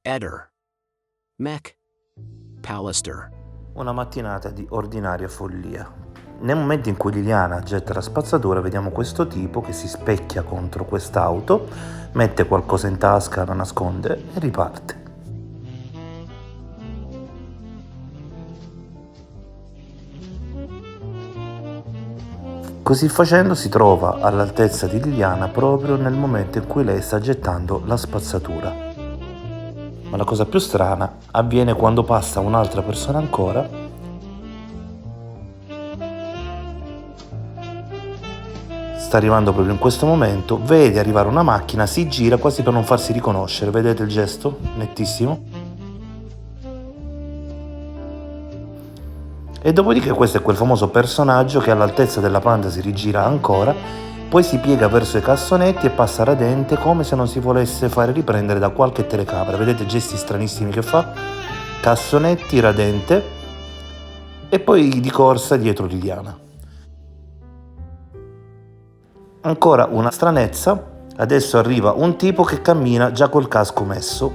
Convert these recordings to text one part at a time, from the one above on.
Eder. Mech. Pallister. Una mattinata di ordinaria follia. Nel momento in cui Liliana getta la spazzatura, vediamo questo tipo che si specchia contro quest'auto, mette qualcosa in tasca, la nasconde e riparte. Così facendo si trova all'altezza di Liliana proprio nel momento in cui lei sta gettando la spazzatura. Ma la cosa più strana avviene quando passa un'altra persona ancora. Sta arrivando proprio in questo momento, vede arrivare una macchina, si gira quasi per non farsi riconoscere, vedete il gesto? Nettissimo. E dopodiché questo è quel famoso personaggio che all'altezza della Panda si rigira ancora, poi si piega verso i cassonetti e passa radente come se non si volesse fare riprendere da qualche telecamera. Vedete i gesti stranissimi che fa? Cassonetti, radente e poi di corsa dietro Liliana. Ancora una stranezza, adesso arriva un tipo che cammina già col casco messo,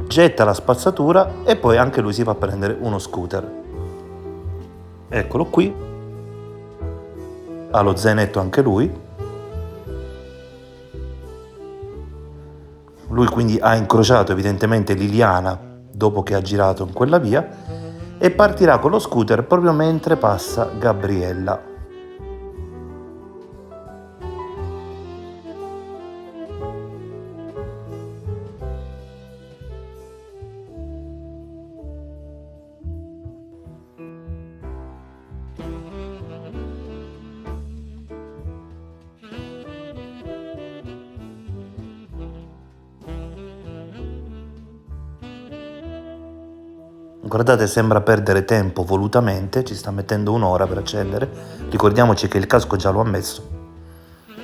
getta la spazzatura e poi anche lui si fa prendere uno scooter. Eccolo qui, ha lo zainetto anche lui. Lui quindi ha incrociato evidentemente Liliana dopo che ha girato in quella via e partirà con lo scooter proprio mentre passa Gabriella. Guardate, sembra perdere tempo volutamente, ci sta mettendo un'ora per accendere. Ricordiamoci che il casco già lo ha messo,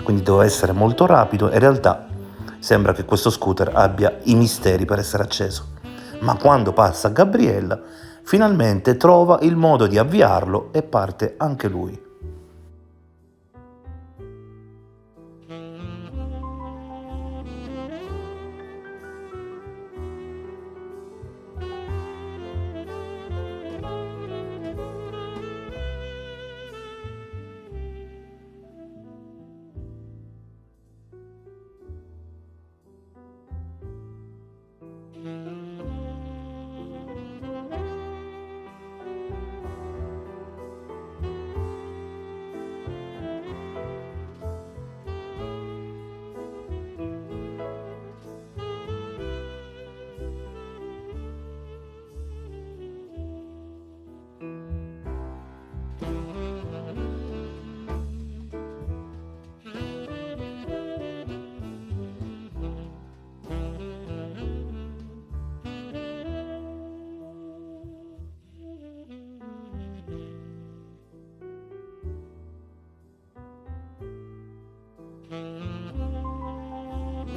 quindi deve essere molto rapido. In realtà sembra che questo scooter abbia i misteri per essere acceso. Ma quando passa Gabriella, finalmente trova il modo di avviarlo e parte anche lui.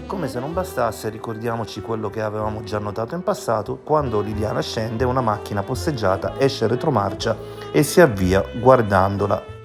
Come se non bastasse, ricordiamoci quello che avevamo già notato in passato: quando Liliana scende, una macchina posseggiata esce in retromarcia e si avvia guardandola.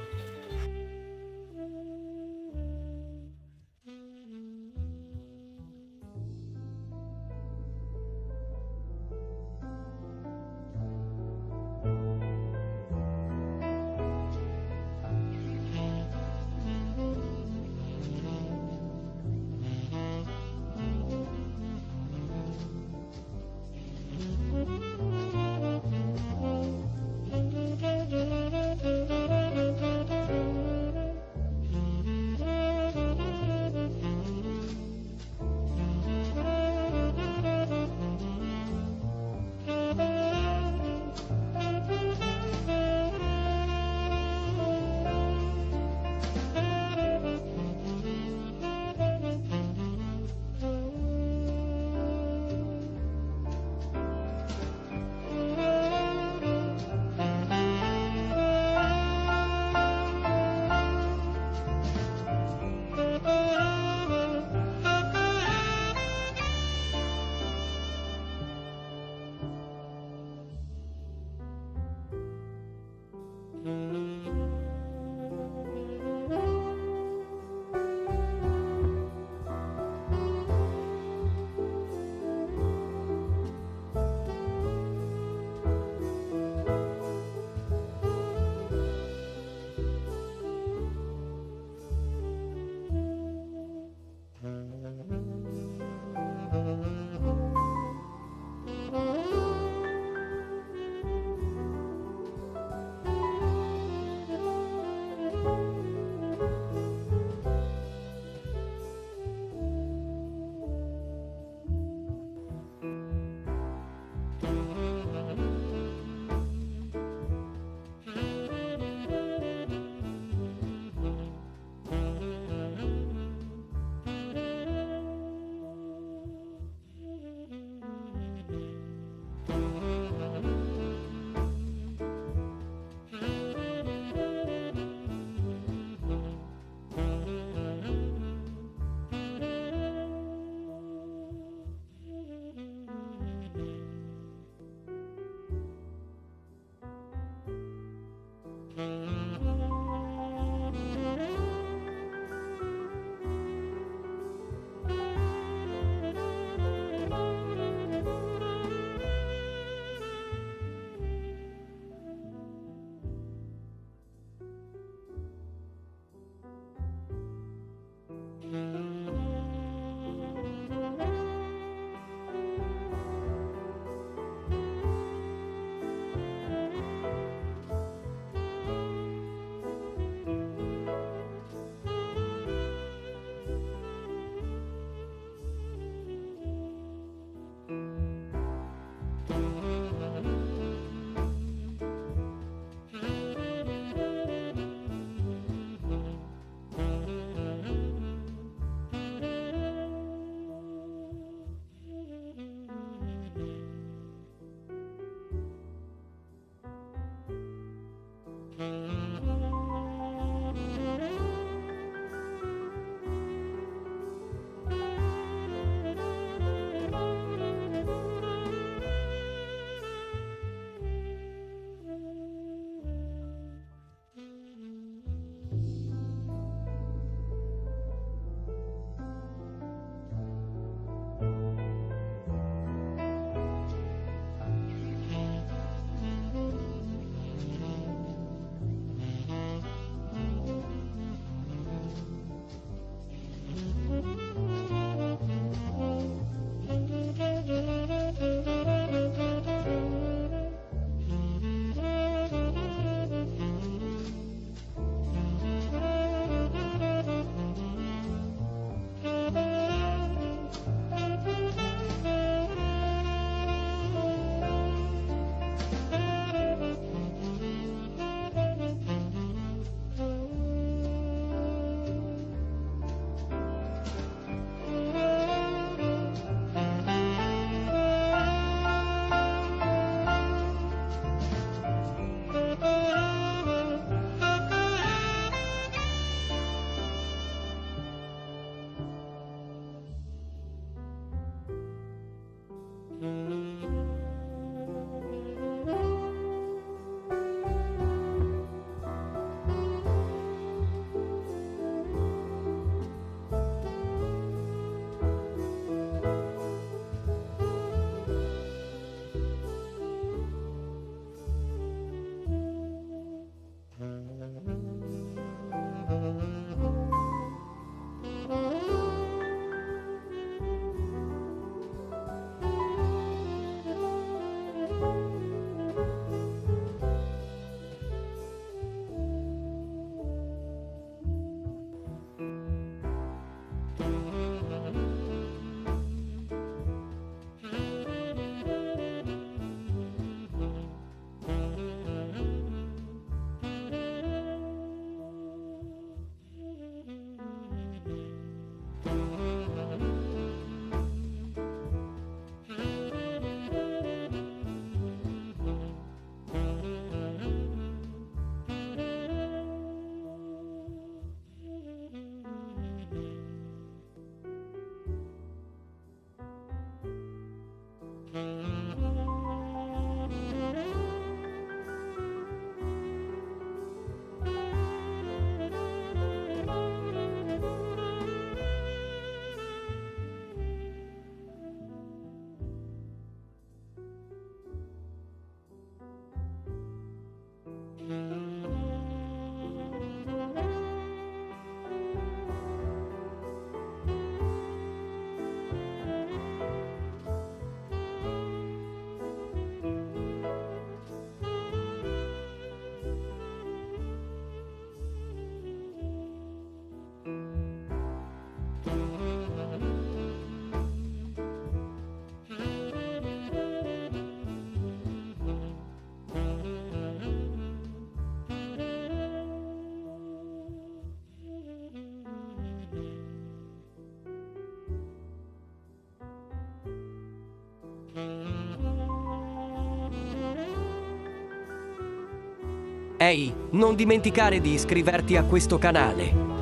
Ehi, non dimenticare di iscriverti a questo canale.